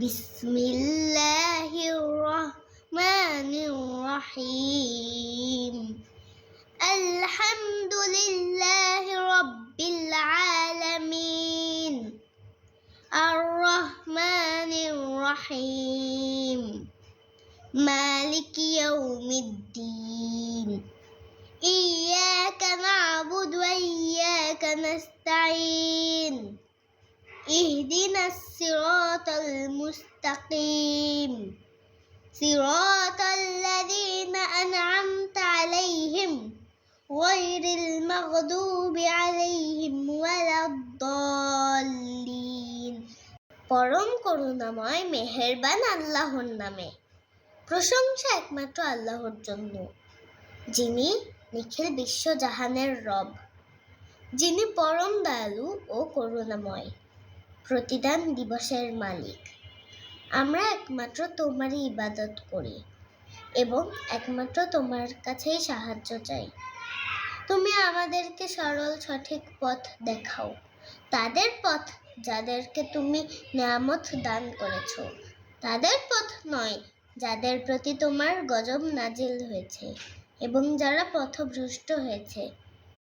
বিসমিল্লাহির রহমানির রহিম। আলহামদুলিল্লাহি রাব্বিল আলামিন। আর রহমানির রহিম। মালিকি ইয়াউমিদ্দিন। ইয়্যাকা না'বুদু ওয়া ইয়্যাকা নাস্তাঈন। ইহদিনাস সিরাতাল মুস্তাকিম। সিরাতাল্লাযীনা আন'আমতা আলাইহিম গায়রিল মাগদুবি আলাইহিম ওয়ালাদ-দাল্লিন। পরম করুণাময় মেহেরবান আল্লাহর নামে। প্রশংসা একমাত্র আল্লাহর জন্য, যিনি নিখিল বিশ্বজাহানের রব, যিনি পরম দয়ালু ও করুণাময়, প্রতিদান দিবসের মালিক। আমরা একমাত্র তোমারই ইবাদত করি এবং একমাত্র তোমার কাছেই সাহায্য চাই। তুমি আমাদেরকে সরল সঠিক পথ দেখাও, তাদের পথ যাদেরকে তুমি নেয়ামত দান করেছ, তাদের পথ নয় যাদের প্রতি তোমার গজব নাজিল হয়েছে এবং যারা পথভ্রষ্ট হয়েছে।